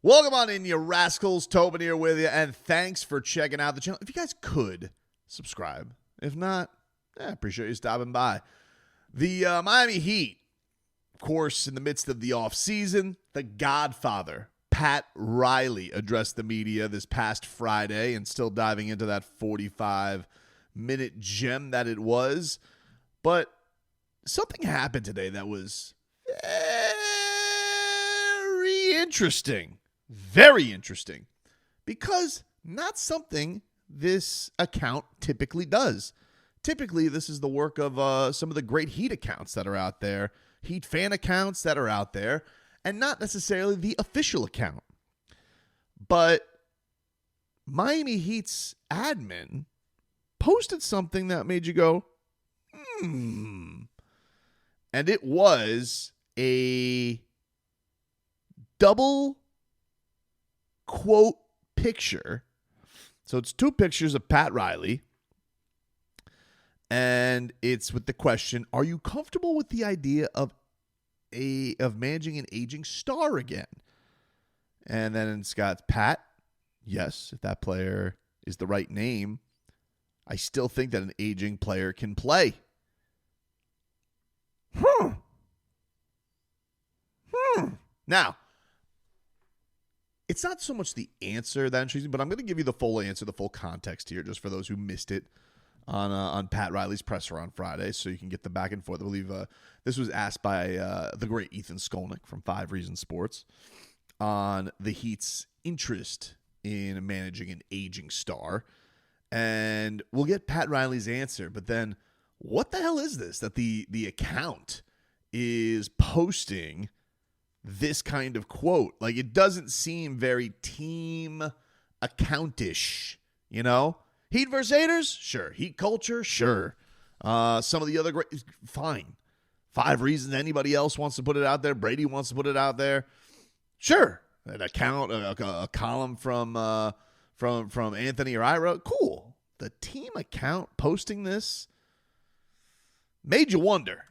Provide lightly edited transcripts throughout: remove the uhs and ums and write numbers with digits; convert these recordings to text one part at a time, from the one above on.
Welcome on in, you rascals. Tobin here with you, and thanks for checking out the channel. If you guys could, subscribe. If not, I appreciate you stopping by. The Miami Heat, of course, in the midst of the offseason, the Godfather, Pat Riley, addressed the media this past Friday, and still diving into that 45-minute gem that it was. But something happened today that was very interesting. Very interesting, because not something this account typically does. Typically, this is the work of some of the great Heat accounts that are out there, Heat fan accounts that are out there, and not necessarily the official account. But Miami Heat's admin posted something that made you go, And it was a double quote picture. So it's two pictures of Pat Riley, and it's with the question, are you comfortable with the idea of managing an aging star again? And then it's got Pat, yes, if that player is the right name, I still think that an aging player can play. Now, it's not so much the answer that intrigues me, but I'm going to give you the full answer, the full context here, just for those who missed it on Pat Riley's presser on Friday, so you can get the back and forth. I believe this was asked by the great Ethan Skolnick from 5 Reasons Sports on the Heat's interest in managing an aging star. And we'll get Pat Riley's answer, but then what the hell is this that the account is posting this kind of quote? Like, it doesn't seem very team accountish, you know? Heat versus haters? Sure. Heat culture? Sure. Some of the other great, fine. 5 Reasons anybody else wants to put it out there. Brady wants to put it out there. Sure. An account, a column from Anthony or Ira. Cool. The team account posting this made you wonder.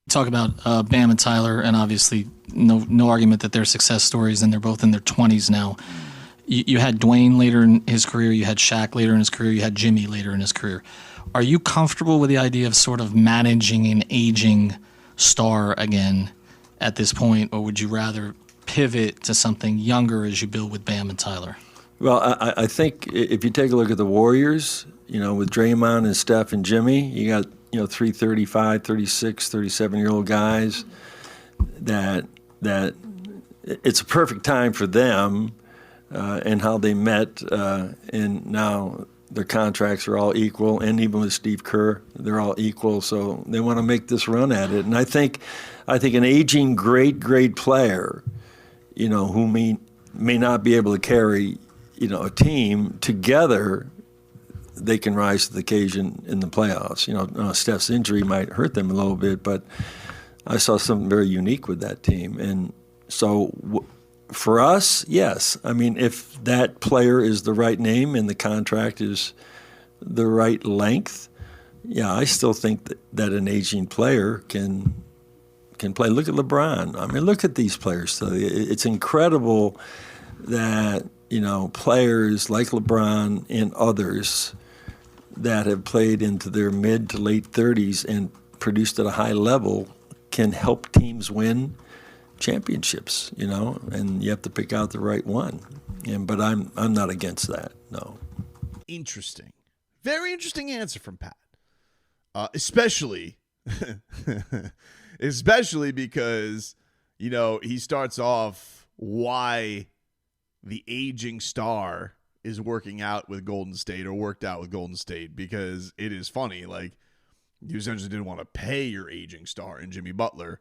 Talk about Bam and Tyler, and obviously no argument that they're success stories, and they're both in their 20s now. You had Dwayne later in his career, you had Shaq later in his career, you had Jimmy later in his career. Are you comfortable with the idea of sort of managing an aging star again at this point, or would you rather pivot to something younger as you build with Bam and Tyler? Well, I think if you take a look at the Warriors, with Draymond and Steph and Jimmy, you got 3 35, 36, 37-year-old guys that it's a perfect time for them and how they met, and now their contracts are all equal, and even with Steve Kerr, they're all equal, so they want to make this run at it. And I think an aging great player, who may not be able to carry, a team together, they can rise to the occasion in the playoffs. Steph's injury might hurt them a little bit, but I saw something very unique with that team. And so for us, yes. I mean, if that player is the right name and the contract is the right length, yeah, I still think that an aging player can play. Look at LeBron. I mean, look at these players. So it's incredible that, players like LeBron and others that have played into their mid to late 30s and produced at a high level can help teams win championships, and you have to pick out the right one. But I'm not against that, no. Interesting. Very interesting answer from Pat. Especially because, he starts off why the aging star is working out with Golden State, or worked out with Golden State, because it is funny. Like, you essentially didn't want to pay your aging star in Jimmy Butler,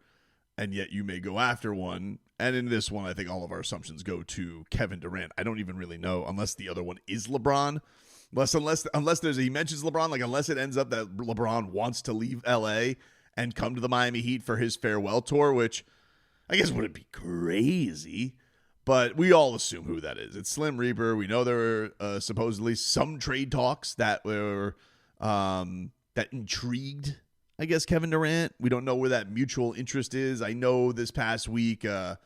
and yet you may go after one. And in this one, I think all of our assumptions go to Kevin Durant. I don't even really know, unless the other one is LeBron. Unless he mentions LeBron, like, unless it ends up that LeBron wants to leave LA and come to the Miami Heat for his farewell tour, which I guess wouldn't be crazy. But we all assume who that is. It's Slim Reaper. We know there were supposedly some trade talks that were that intrigued, I guess, Kevin Durant. We don't know where that mutual interest is. I know this past week, I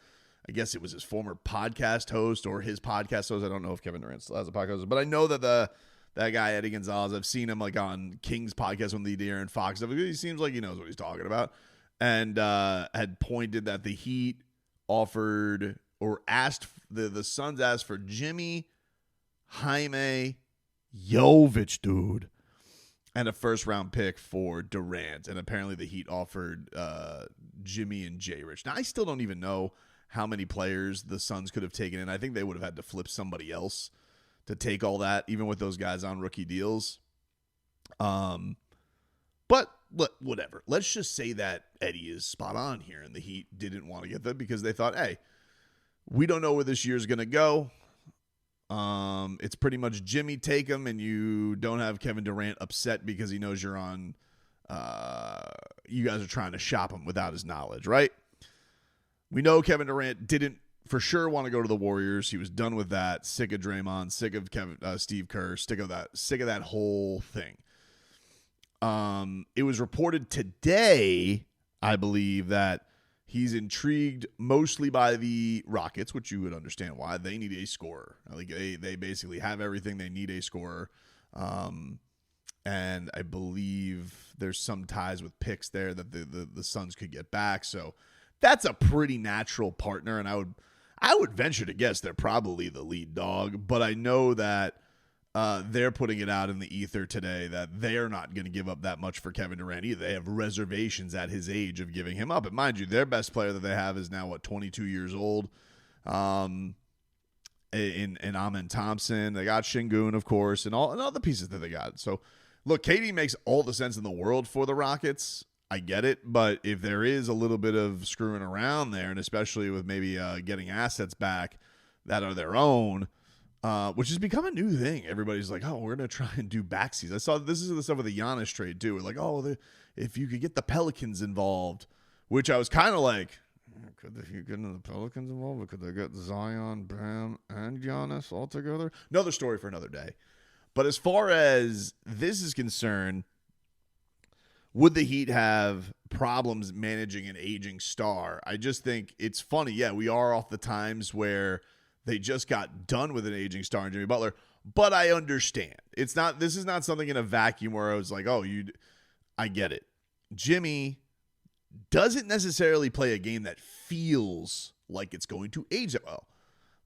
I guess it was his former podcast host or his podcast host. I don't know if Kevin Durant still has a podcast host, but I know that that guy, Eddie Gonzalez, I've seen him like on King's podcast when the Aaron Fox stuff. He seems like he knows what he's talking about. And had pointed that the Heat offered or asked, the Suns asked for Jimmy, Jaime, Jovic, dude, and a first-round pick for Durant. And apparently the Heat offered Jimmy and J. Rich. Now, I still don't even know how many players the Suns could have taken in. I think they would have had to flip somebody else to take all that, even with those guys on rookie deals. But whatever. Let's just say that Eddie is spot on here, and the Heat didn't want to get that because they thought, hey, we don't know where this year's going to go. It's pretty much Jimmy, take him, and you don't have Kevin Durant upset because he knows you're on. You guys are trying to shop him without his knowledge, right? We know Kevin Durant didn't for sure want to go to the Warriors. He was done with that. Sick of Draymond. Sick of Steve Kerr. Sick of that whole thing. It was reported today, I believe, that he's intrigued mostly by the Rockets, which you would understand why. They need a scorer. Like they basically have everything. They need a scorer. And I believe there's some ties with picks there that the Suns could get back. So that's a pretty natural partner, and I would venture to guess they're probably the lead dog. But I know that they're putting it out in the ether today that they're not going to give up that much for Kevin Durant either. They have reservations at his age of giving him up. And mind you, their best player that they have is now, 22 years old. In Amen Thompson. They got Şengün, of course, and all the pieces that they got. So, look, KD makes all the sense in the world for the Rockets. I get it, but if there is a little bit of screwing around there, and especially with maybe getting assets back that are their own, which has become a new thing. Everybody's like, oh, we're going to try and do backsies. I saw this is the stuff with the Giannis trade, too. We're like, oh, if you could get the Pelicans involved, which I was kind of like, could you get the Pelicans involved? Or could they get Zion, Bam, and Giannis all together? Another story for another day. But as far as this is concerned, would the Heat have problems managing an aging star? I just think it's funny. Yeah, we are off the times where they just got done with an aging star in Jimmy Butler, but I understand. This is not something in a vacuum where I was like, oh, I get it. Jimmy doesn't necessarily play a game that feels like it's going to age that well.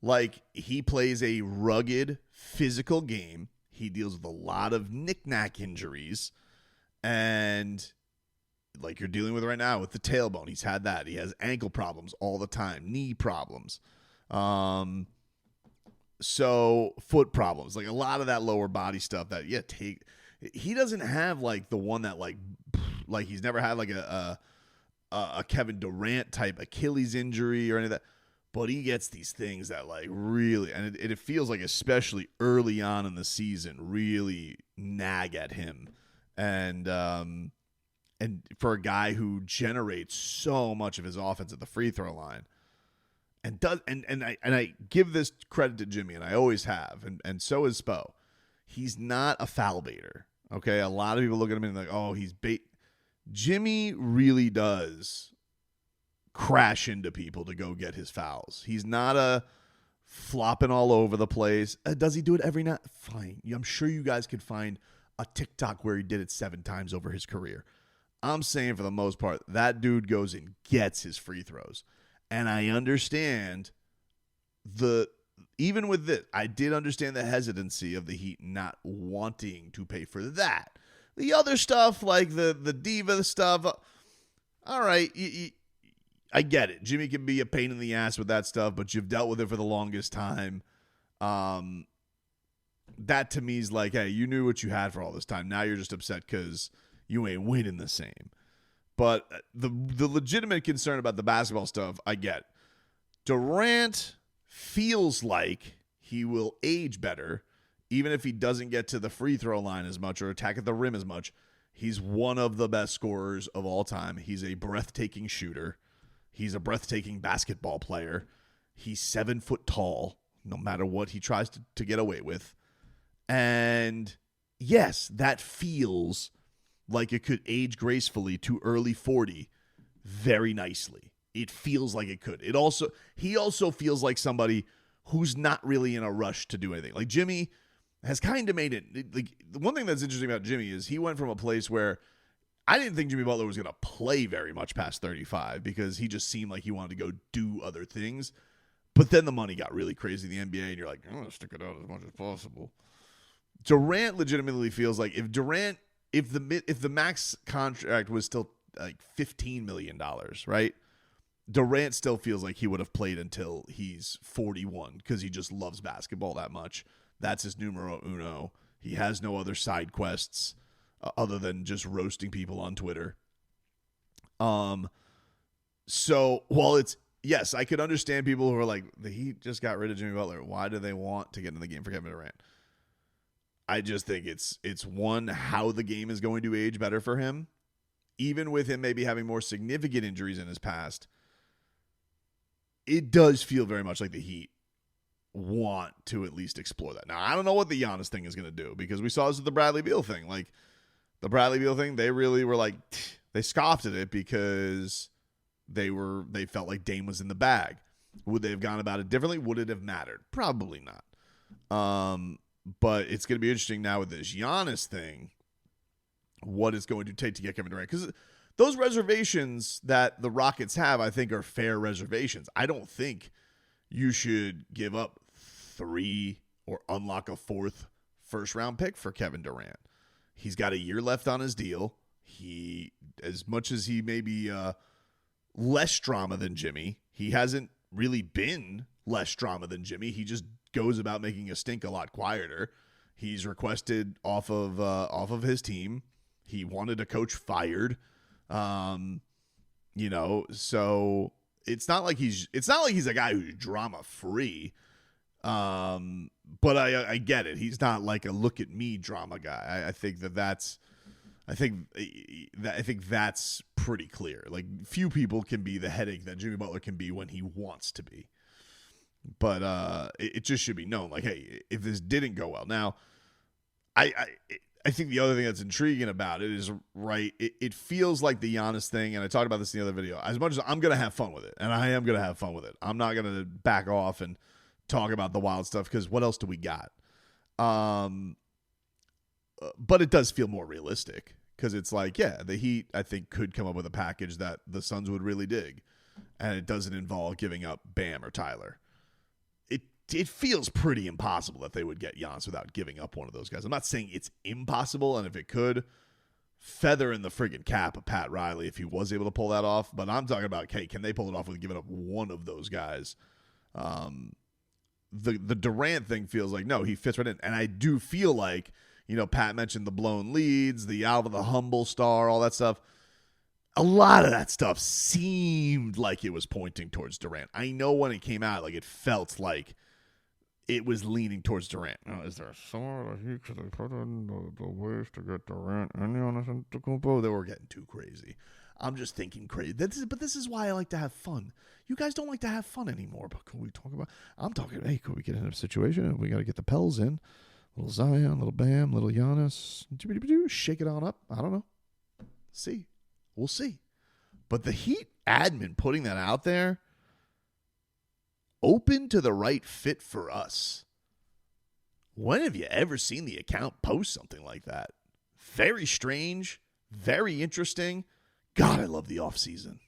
Like, he plays a rugged, physical game. He deals with a lot of knick-knack injuries. And like you're dealing with right now with the tailbone, he's had that. He has ankle problems all the time, knee problems. So foot problems, like a lot of that lower body stuff that, he doesn't have like the one that like he's never had like a Kevin Durant type Achilles injury or any of that. But he gets these things that like really, and it feels like especially early on in the season, really nag at him. And for a guy who generates so much of his offense at the free throw line, and I give this credit to Jimmy, and I always have, and so is Spo. He's not a foul baiter. Okay, a lot of people look at him and like, oh, he's bait. Jimmy really does crash into people to go get his fouls. He's not a flopping all over the place. Does he do it every night? Fine. I'm sure you guys could find a TikTok where he did it 7 times over his career. I'm saying for the most part, that dude goes and gets his free throws. And I understand even with this, I did understand the hesitancy of the Heat not wanting to pay for that. The other stuff, like the diva stuff, all right, I get it. Jimmy can be a pain in the ass with that stuff, but you've dealt with it for the longest time. That to me is like, hey, you knew what you had for all this time. Now you're just upset because you ain't winning the same. But the legitimate concern about the basketball stuff, I get. Durant feels like he will age better, even if he doesn't get to the free throw line as much or attack at the rim as much. He's one of the best scorers of all time. He's a breathtaking shooter. He's a breathtaking basketball player. He's 7 foot tall, no matter what he tries to get away with. And yes, that feels like it could age gracefully to early 40 very nicely. it feels like it could. He also feels like somebody who's not really in a rush to do anything. Like Jimmy has kind of made it. Like the one thing that's interesting about Jimmy is he went from a place where I didn't think Jimmy Butler was going to play very much past 35 because he just seemed like he wanted to go do other things. But then the money got really crazy in the NBA, and you're like, I'm going to stick it out as much as possible. Durant legitimately feels like if the max contract was still like $15 million, right? Durant still feels like he would have played until he's 41 because he just loves basketball that much. That's his numero uno. He has no other side quests other than just roasting people on Twitter. So while yes, I could understand people who are like, the Heat just got rid of Jimmy Butler. Why do they want to get in the game for Kevin Durant? I just think it's one, how the game is going to age better for him. Even with him maybe having more significant injuries in his past, it does feel very much like the Heat want to at least explore that. Now, I don't know what the Giannis thing is going to do because we saw this with the Bradley Beal thing. Like, the Bradley Beal thing, they really were like, they scoffed at it because they felt like Dame was in the bag. Would they have gone about it differently? Would it have mattered? Probably not. But it's going to be interesting now with this Giannis thing, what it's going to take to get Kevin Durant. Because those reservations that the Rockets have, I think, are fair reservations. I don't think you should give up 3 or unlock a 4th first-round pick for Kevin Durant. He's got a year left on his deal. He, as much as he may be less drama than Jimmy, he hasn't really been less drama than Jimmy. He just goes about making a stink a lot quieter. He's requested off of his team. He wanted a coach fired. So it's not like he's a guy who's drama free. But I get it. He's not like a look at me drama guy. I think that's pretty clear. Like, few people can be the headache that Jimmy Butler can be when he wants to be. But it just should be known, like, hey, if this didn't go well. Now, I think the other thing that's intriguing about it is, right, it feels like the Giannis thing, and I talked about this in the other video, as much as I'm going to have fun with it, and I am going to have fun with it, I'm not going to back off and talk about the wild stuff, because what else do we got? But it does feel more realistic, because it's like, yeah, the Heat, I think, could come up with a package that the Suns would really dig, and it doesn't involve giving up Bam or Tyler. It feels pretty impossible that they would get Giannis without giving up one of those guys. I'm not saying it's impossible, and if it could, feather in the friggin' cap of Pat Riley if he was able to pull that off. But I'm talking about, hey, can they pull it off with giving up one of those guys? The Durant thing feels like, no, he fits right in. And I do feel like, Pat mentioned the blown leads, the Alva the humble star, all that stuff. A lot of that stuff seemed like it was pointing towards Durant. I know when it came out, like, it felt like it was leaning towards Durant. Now, is there somewhere that he could have put in the ways to get Durant and Giannis Antetokounmpo? They were getting too crazy. I'm just thinking crazy. But this is why I like to have fun. You guys don't like to have fun anymore. But can we talk about? I'm talking. Hey, could we get in a situation and we got to get the Pels in? Little Zion, little Bam, little Giannis. Shake it on up. I don't know. See, we'll see. But the Heat admin putting that out there, open to the right fit for us. When have you ever seen the account post something like that? Very strange, very interesting. God, I love the offseason.